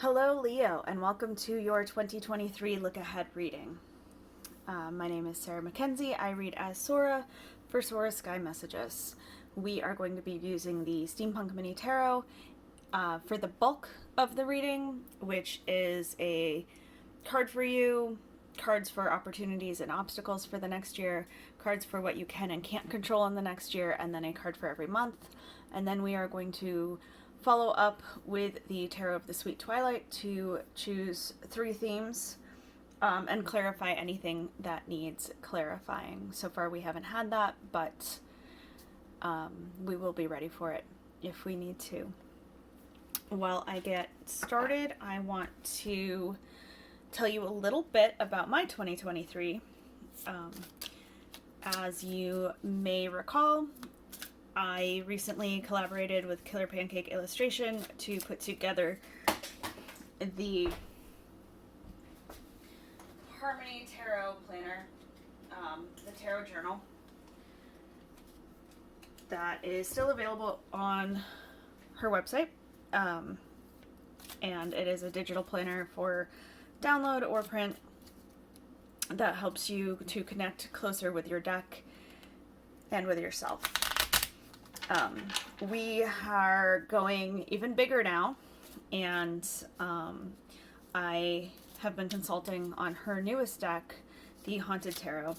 Hello, Leo, and welcome to your 2023 Look Ahead reading. My name is Sarah Mackenzie. I read as Sora for Sora Sky Messages. We are going to be using the Steampunk Mini Tarot for the bulk of the reading, which is a card for you, cards for opportunities and obstacles for the next year, cards for what you can and can't control in the next year, and then a card for every month. And then we are going to follow up with the Tarot of the Sweet Twilight to choose 3 themes and clarify anything that needs clarifying. So far we haven't had that, but we will be ready for it if we need to. While I get started, I want to tell you a little bit about my 2023. As you may recall, I recently collaborated with Killer Pancake Illustration to put together the Harmony Tarot Planner, the Tarot Journal, that is still available on her website, and it is a digital planner for download or print that helps you to connect closer with your deck and with yourself. We are going even bigger now, and I have been consulting on her newest deck, the Haunted Tarot,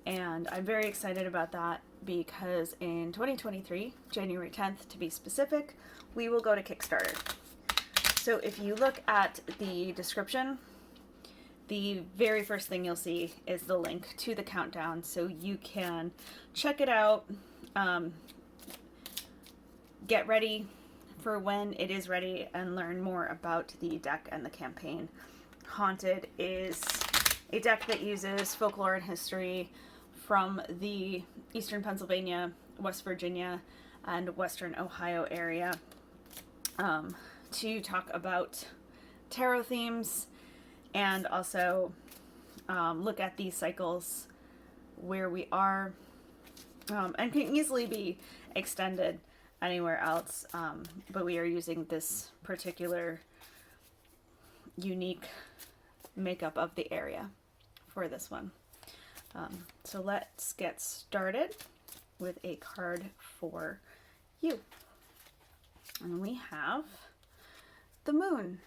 and I'm very excited about that because in 2023, January 10th to be specific, we will go to Kickstarter. So if you look at the description, the very first thing you'll see is the link to the countdown, so you can check it out. Get ready for when it is ready and learn more about the deck and the campaign. Haunted is a deck that uses folklore and history from the Eastern Pennsylvania, West Virginia, and Western Ohio area to talk about tarot themes and also look at these cycles where we are, and can easily be extended anywhere else, but we are using this particular unique makeup of the area for this one. So let's get started with a card for you. And we have the Moon.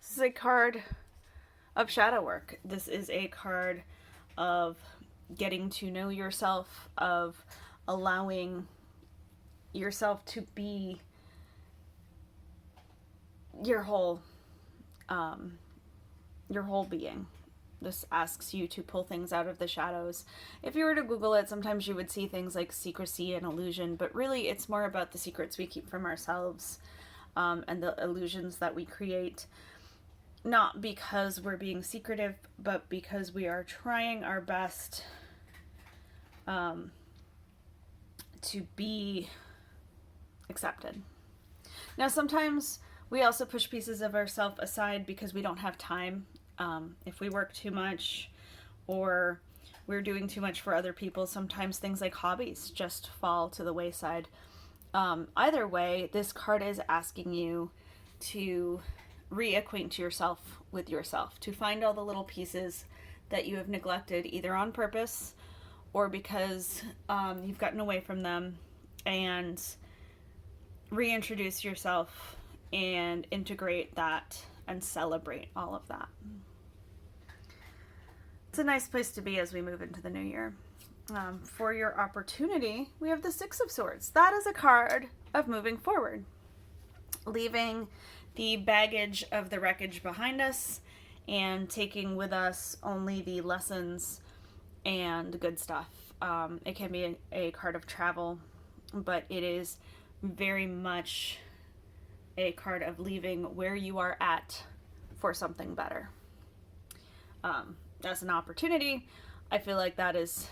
This is a card of shadow work. This is a card of getting to know yourself, of allowing yourself to be your whole being. This asks you to pull things out of the shadows. If you were to Google it, sometimes you would see things like secrecy and illusion, but really it's more about the secrets we keep from ourselves, and the illusions that we create, not because we're being secretive, but because we are trying our best to be accepted. Now, sometimes we also push pieces of ourselves aside because we don't have time. If we work too much or we're doing too much for other people, sometimes things like hobbies just fall to the wayside. Either way, this card is asking you to reacquaint yourself with yourself, to find all the little pieces that you have neglected, either on purpose or because you've gotten away from them, and reintroduce yourself and integrate that and celebrate all of that. It's a nice place to be as we move into the new year. For your opportunity, we have the Six of Swords. That is a card of moving forward, leaving the baggage of the wreckage behind us and taking with us only the lessons and good stuff. It can be a card of travel, but it is very much a card of leaving where you are at for something better. As an opportunity, I feel like that is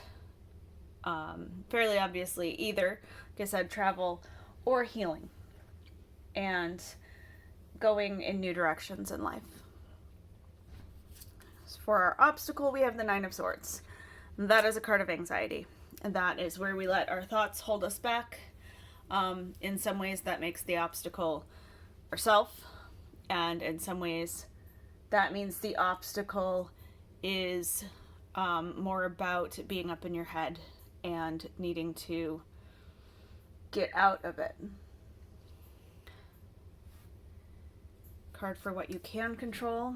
fairly obviously either, like I said, travel or healing and going in new directions in life. For our obstacle, we have the Nine of Swords. That is a card of anxiety, and that is where we let our thoughts hold us back. In some ways, that makes the obstacle ourselves, and in some ways that means the obstacle is more about being up in your head and needing to get out of it. Card for what you can control.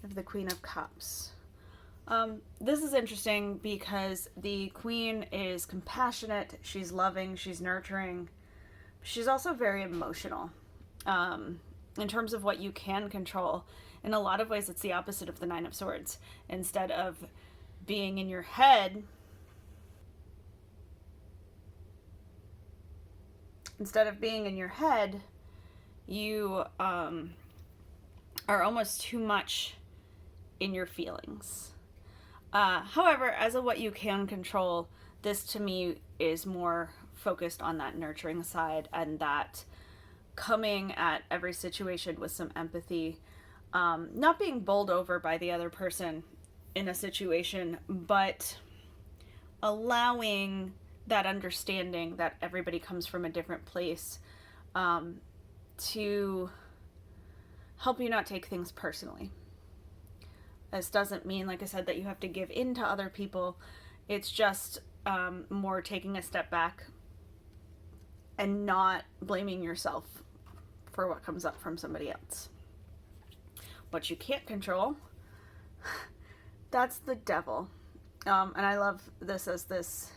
Of the Queen of Cups. This is interesting because the Queen is compassionate, she's loving, she's nurturing. She's also very emotional. In terms of what you can control, in a lot of ways it's the opposite of the Nine of Swords. Instead of being in your head, you are almost too much in your feelings. However, as a what you can control, this to me is more focused on that nurturing side and that coming at every situation with some empathy, not being bowled over by the other person in a situation, but allowing that understanding that everybody comes from a different place, to help you not take things personally. This doesn't mean, like I said, that you have to give in to other people. It's just more taking a step back and not blaming yourself for what comes up from somebody else. What you can't control, that's the Devil. And I love this as this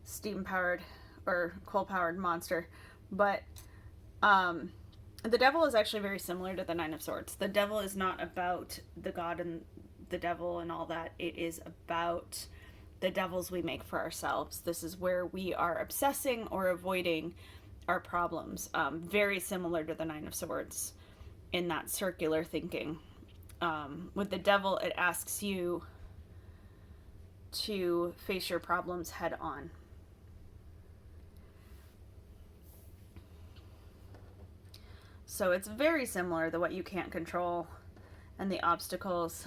steam-powered or coal-powered monster. But the Devil is actually very similar to the Nine of Swords. The Devil is not about the God and the devil and all that. It is about the devils we make for ourselves. This is where we are obsessing or avoiding our problems. Very similar to the Nine of Swords in that circular thinking. With the Devil, it asks you to face your problems head on. So it's very similar to what you can't control and the obstacles.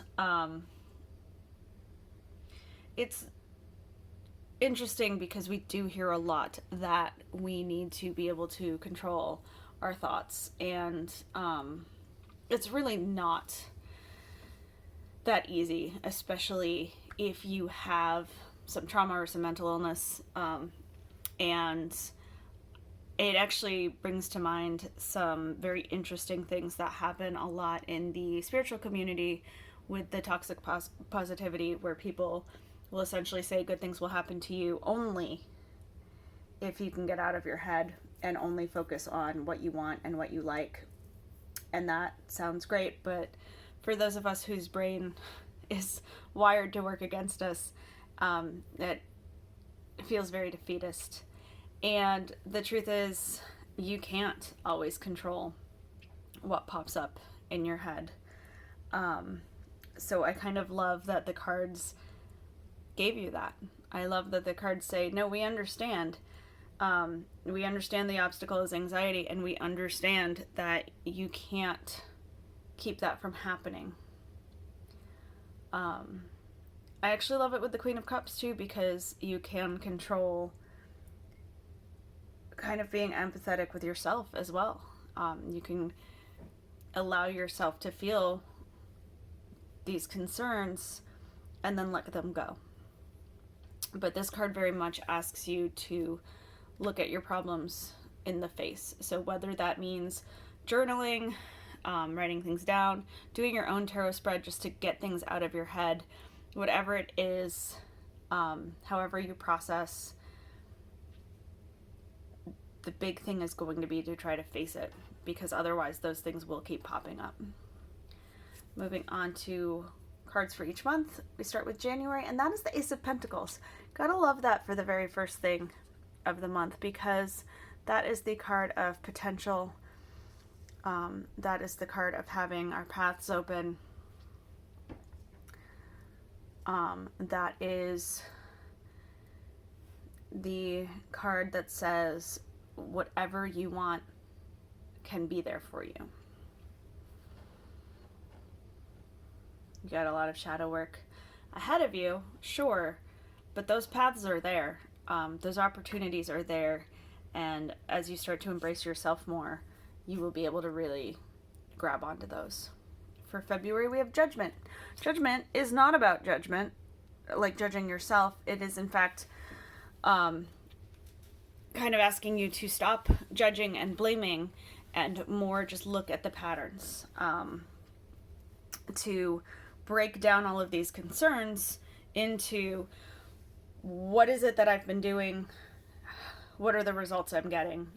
It's interesting because we do hear a lot that we need to be able to control our thoughts, and it's really not that easy, especially if you have some trauma or some mental illness, and it actually brings to mind some very interesting things that happen a lot in the spiritual community with the toxic positivity, where people will essentially say good things will happen to you only if you can get out of your head and only focus on what you want and what you like. And that sounds great, but for those of us whose brain is wired to work against us, it feels very defeatist. And the truth is, you can't always control what pops up in your head. So I kind of love that the cards gave you that. I love that the cards say, no, we understand. We understand the obstacle is anxiety, and we understand that you can't keep that from happening. I actually love it with the Queen of Cups too, because you can control kind of being empathetic with yourself as well. You can allow yourself to feel these concerns and then let them go. But this card very much asks you to look at your problems in the face. So whether that means journaling, writing things down, doing your own tarot spread just to get things out of your head, whatever it is, however you process, the big thing is going to be to try to face it, because otherwise those things will keep popping up. Moving on to cards for each month, we start with January, and that is the Ace of Pentacles. Gotta love that for the very first thing of the month, because that is the card of potential. That is the card of having our paths open. That is the card that says whatever you want can be there for you. You got a lot of shadow work ahead of you, sure, but those paths are there. Those opportunities are there, And as you start to embrace yourself more, you will be able to really grab onto those. For February, we have Judgment. Judgment is not about judgment, like judging yourself. It is, in fact, kind of asking you to stop judging and blaming and more just look at the patterns. To break down all of these concerns into what is it that I've been doing? What are the results I'm getting?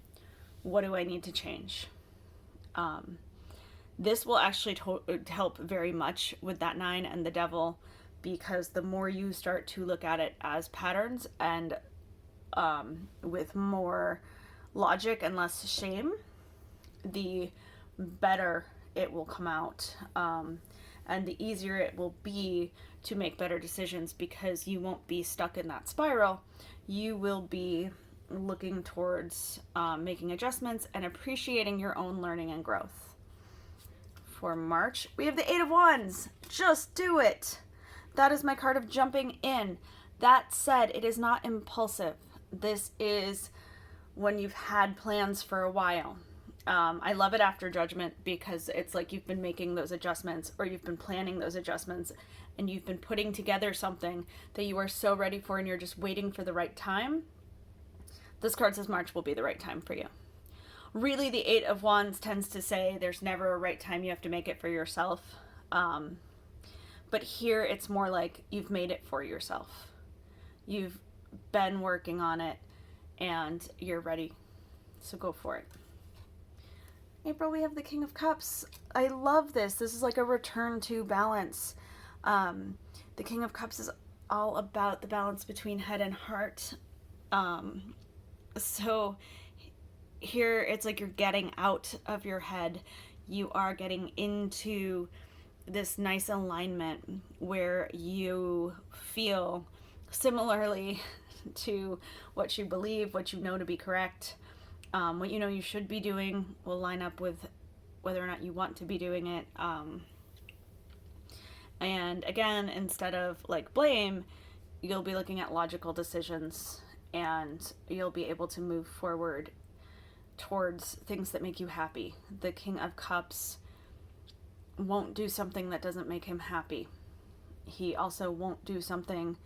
What do I need to change? This will actually help very much with that 9 and the Devil, because the more you start to look at it as patterns and with more logic and less shame, the better it will come out. And the easier it will be to make better decisions, because you won't be stuck in that spiral. You will be looking towards making adjustments and appreciating your own learning and growth. For March, we have the 8 of Wands. Just do it. That is my card of jumping in. That said, it is not impulsive. This is when you've had plans for a while. I love it after Judgment, because it's like you've been making those adjustments, or you've been planning those adjustments, and you've been putting together something that you are so ready for, and you're just waiting for the right time. This card says March will be the right time for you. Really, the 8 of Wands tends to say there's never a right time. You have to make it for yourself. But here it's more like you've made it for yourself. You've been working on it and you're ready. So go for it. April, we have the King of Cups. I love this. This is like a return to balance. The King of Cups is all about the balance between head and heart. So here it's like you're getting out of your head. You are getting into this nice alignment where you feel similarly to what you believe, what you know to be correct. What you know you should be doing will line up with whether or not you want to be doing it. And again, instead of like blame, you'll be looking at logical decisions, and you'll be able to move forward towards things that make you happy. The King of Cups won't do something that doesn't make him happy. He also won't do something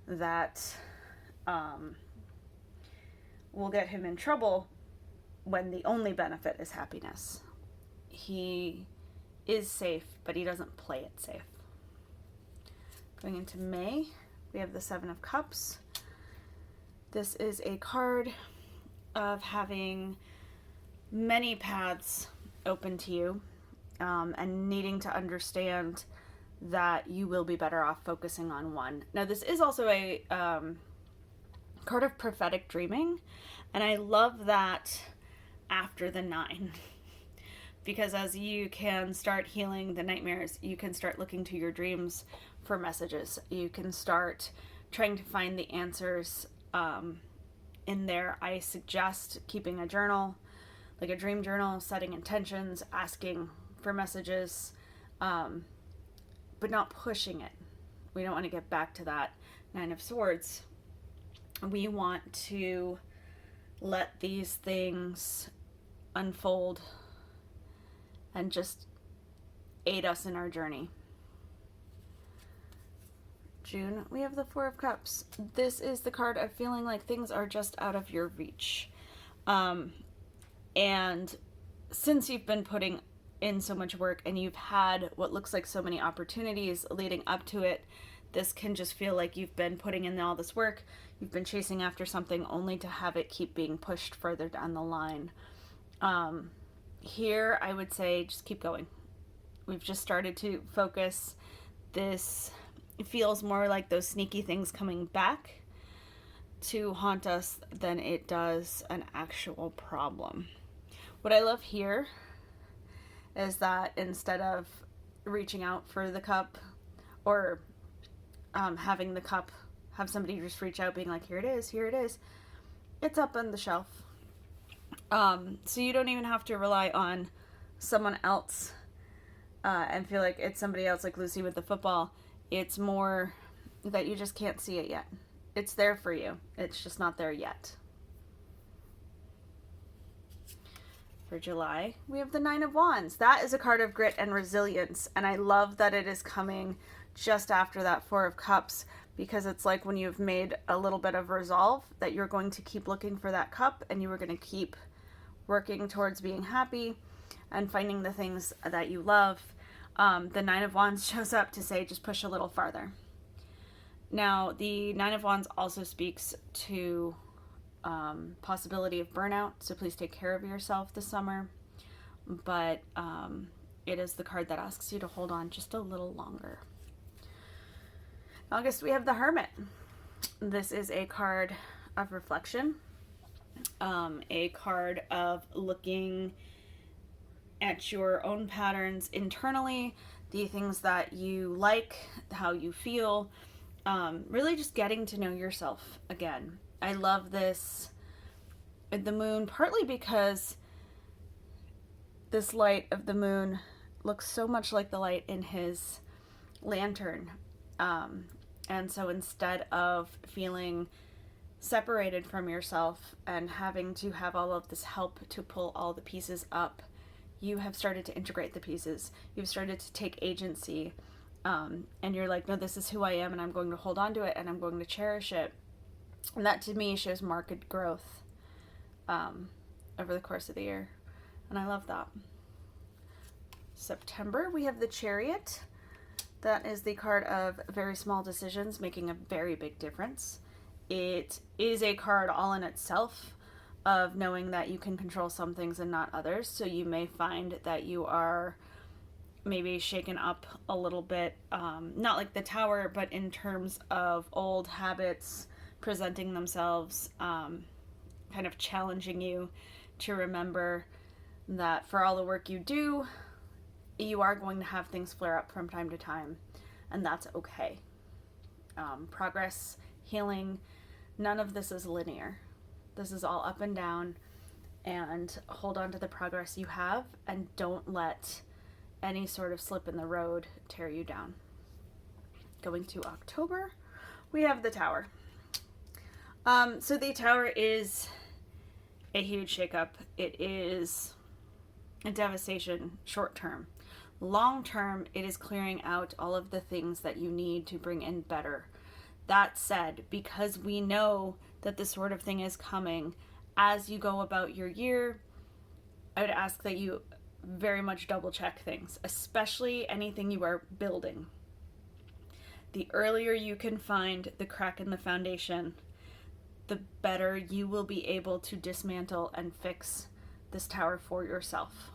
that will get him in trouble when the only benefit is happiness. He is safe, but he doesn't play it safe. Going into May, we have the 7 of Cups. This is a card of having many paths open to you, and needing to understand that you will be better off focusing on one. Now, this is also a card of prophetic dreaming, and I love that after the 9. Because as you can start healing the nightmares, you can start looking to your dreams for messages. You can start trying to find the answers in there. I suggest keeping a journal, like a dream journal, setting intentions, asking for messages, but not pushing it. We don't want to get back to that 9 of Swords. We want to let these things unfold and just aid us in our journey. June, we have the 4 of Cups. This is the card of feeling like things are just out of your reach. And since you've been putting in so much work and you've had what looks like so many opportunities leading up to it, this can just feel like you've been putting in all this work, you've been chasing after something only to have it keep being pushed further down the line. Here, I would say just keep going. We've just started to focus. This feels more like those sneaky things coming back to haunt us than it does an actual problem. What I love here is that instead of reaching out for the cup, or having the cup, have somebody just reach out being like, here it is, it's up on the shelf. So you don't even have to rely on someone else and feel like it's somebody else, like Lucy with the football. It's more that you just can't see it yet. It's there for you. It's just not there yet. For July, we have the Nine of Wands. That is a card of grit and resilience, and I love that it is coming just after that Four of Cups, because it's like when you've made a little bit of resolve that you're going to keep looking for that cup, and you are going to keep working towards being happy and finding the things that you love. The Nine of Wands shows up to say just push a little farther. Now, the Nine of Wands also speaks to possibility of burnout, so please take care of yourself this summer. But it is the card that asks you to hold on just a little longer. In August, we have the Hermit. This is a card of reflection, a card of looking at your own patterns internally, the things that you like, how you feel, really just getting to know yourself again. I love this, the moon, partly because this light of the moon looks so much like the light in his lantern. And so instead of feeling separated from yourself and having to have all of this help to pull all the pieces up, you have started to integrate the pieces. You've started to take agency. And you're like, no, this is who I am, and I'm going to hold on to it, and I'm going to cherish it. And that to me shows marked growth over the course of the year. And I love that. September, we have the Chariot. That is the card of very small decisions making a very big difference. It is a card all in itself of knowing that you can control some things and not others. So you may find that you are maybe shaken up a little bit, not like the Tower, but in terms of old habits presenting themselves, kind of challenging you to remember that for all the work you do, you are going to have things flare up from time to time, and that's okay. Progress, healing, none of this is linear. This is all up and down, and hold on to the progress you have, and don't let any sort of slip in the road tear you down. Going to October, we have the Tower. So the Tower is a huge shakeup. It is a devastation short term. Long term, it is clearing out all of the things that you need to bring in better. That said, because we know that this sort of thing is coming, as you go about your year, I would ask that you very much double check things, especially anything you are building. The earlier you can find the crack in the foundation, the better you will be able to dismantle and fix this tower for yourself.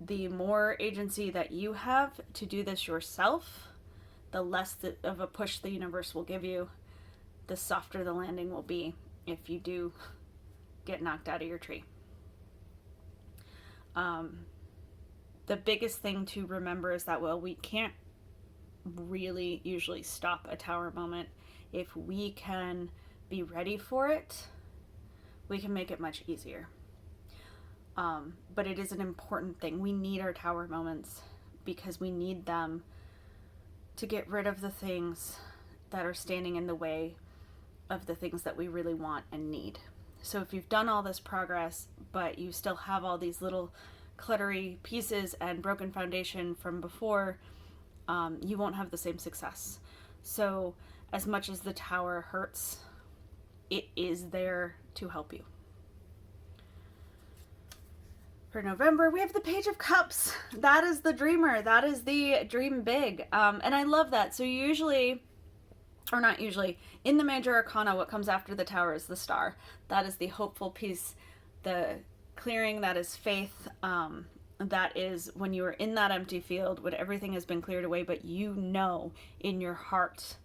The more agency that you have to do this yourself, the less of a push the universe will give you, the softer the landing will be if you do get knocked out of your tree. The biggest thing to remember is that, well, we can't really usually stop a tower moment. If we can be ready for it, we can make it much easier. But it is an important thing. We need our tower moments because we need them to get rid of the things that are standing in the way of the things that we really want and need. So if you've done all this progress, but you still have all these little cluttery pieces and broken foundation from before, you won't have the same success. So as much as the tower hurts, it is there to help you. For November, we have the Page of Cups. That is the dreamer. That is the dream big. And I love that. So usually, or not usually, in the Major Arcana, what comes after the Tower is the Star. That is the hopeful piece, the clearing, that is faith. That is when you are in that empty field, when everything has been cleared away, but you know in your heart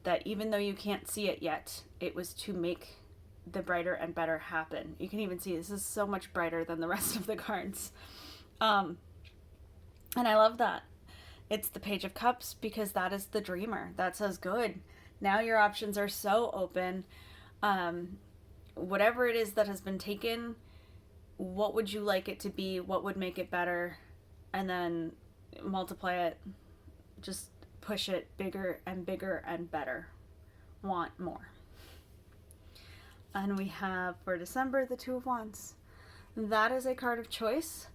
that even though you can't see it yet, it was to make the brighter and better happen. You can even see this is so much brighter than the rest of the cards. And I love that. It's the Page of Cups because that is the dreamer. That says, good. Now your options are so open. Whatever it is that has been taken, what would you like it to be? What would make it better? And then multiply it. Just push it bigger and bigger and better. Want more. And we have, for December, the Two of Wands. That is a card of choice.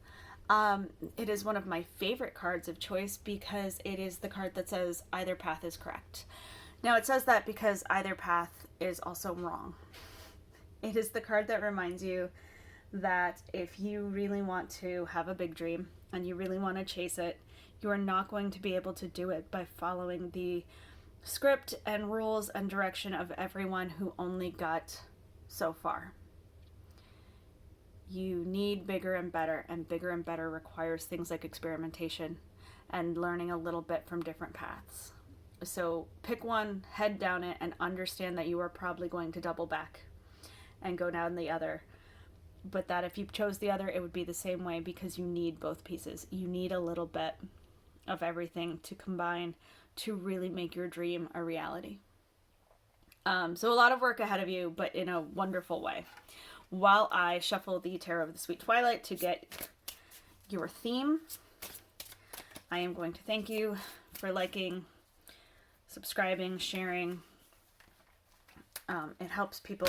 It is one of my favorite cards of choice because it is the card that says either path is correct. Now, it says that because either path is also wrong. It is the card that reminds you that if you really want to have a big dream and you really want to chase it, you are not going to be able to do it by following the script and rules and direction of everyone who only got so far. You need bigger and better requires things like experimentation and learning a little bit from different paths. So pick one, head down it, and understand that you are probably going to double back and go down the other. But that if you chose the other, it would be the same way because you need both pieces. You need a little bit of everything to combine to really make your dream a reality. So a lot of work ahead of you, but in a wonderful way. While I shuffle the Tarot of the Sweet Twilight to get your theme, I am going to thank you for liking, subscribing, sharing. It helps people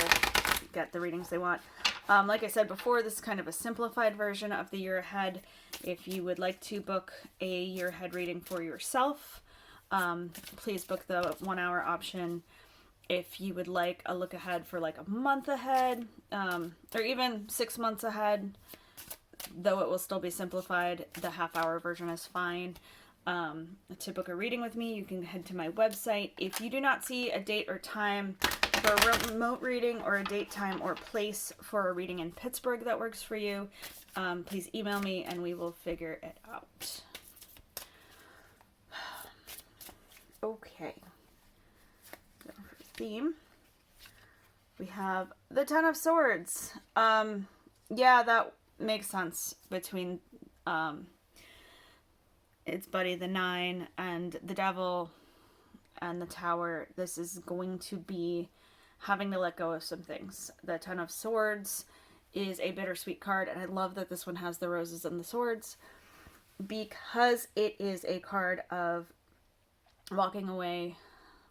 get the readings they want. Like I said before, this is kind of a simplified version of the year ahead. If you would like to book a year ahead reading for yourself, please book the 1 hour option. If you would like a look ahead for like a month ahead, or even 6 months ahead, though it will still be simplified, the half-hour version is fine. To book a reading with me, you can head to my website. If you do not see a date or time for a remote reading or a date, time, or place for a reading in Pittsburgh that works for you, please email me and we will figure it out. Okay. Theme, we have the Ten of Swords. Yeah, that makes sense between its buddy the Nine and the Devil and the Tower. This is going to be having to let go of some things. The Ten of Swords is a bittersweet card, and I love that this one has the roses and the swords because it is a card of walking away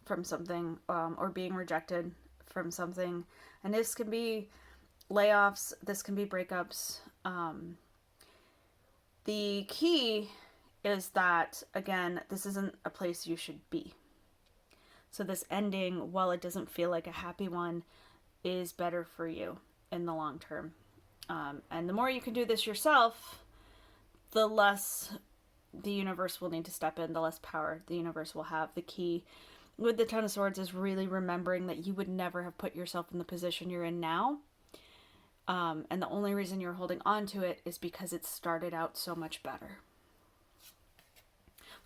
from something, or being rejected from something. And this can be layoffs, this can be breakups. The key is that, again, this isn't a place you should be. So this ending, while it doesn't feel like a happy one, is better for you in the long term. And the more you can do this yourself, the less the universe will need to step in, the less power the universe will have. The key with the Ten of Swords is really remembering that you would never have put yourself in the position you're in now. And the only reason you're holding on to it is because it started out so much better.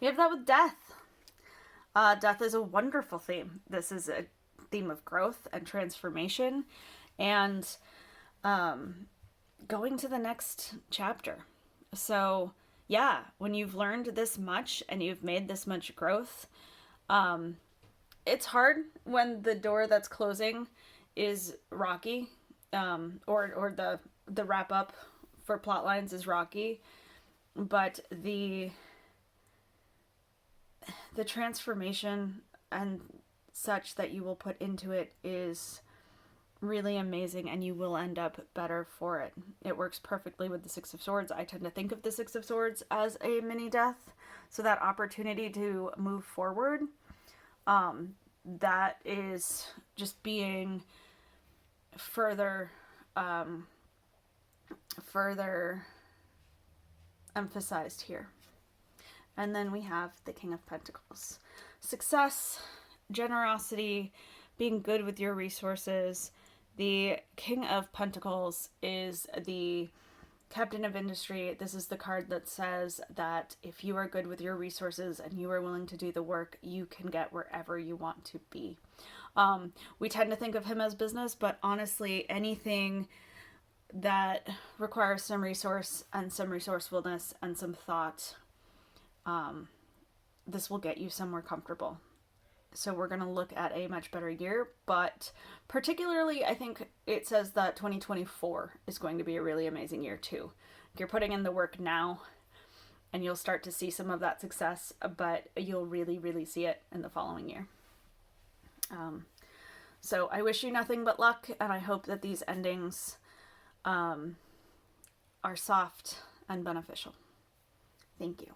We have that with death. Death is a wonderful theme. This is a theme of growth and transformation and going to the next chapter. So yeah, when you've learned this much and you've made this much growth, it's hard when the door that's closing is rocky, or the wrap up for plot lines is rocky, but the transformation and such that you will put into it is really amazing, and you will end up better for it. It works perfectly with the Six of Swords. I tend to think of the Six of Swords as a mini death, so that opportunity to move forward, that is just being further emphasized here. And then we have the King of Pentacles. Success, generosity, being good with your resources. The King of Pentacles is the Captain of Industry. This is the card that says that if you are good with your resources and you are willing to do the work, you can get wherever you want to be. We tend to think of him as business, but honestly, anything that requires some resource and some resourcefulness and some thought, this will get you somewhere comfortable. So we're going to look at a much better year, but particularly I think it says that 2024 is going to be a really amazing year too. You're putting in the work now and you'll start to see some of that success, but you'll really, really see it in the following year. So I wish you nothing but luck, and I hope that these endings are soft and beneficial. Thank you.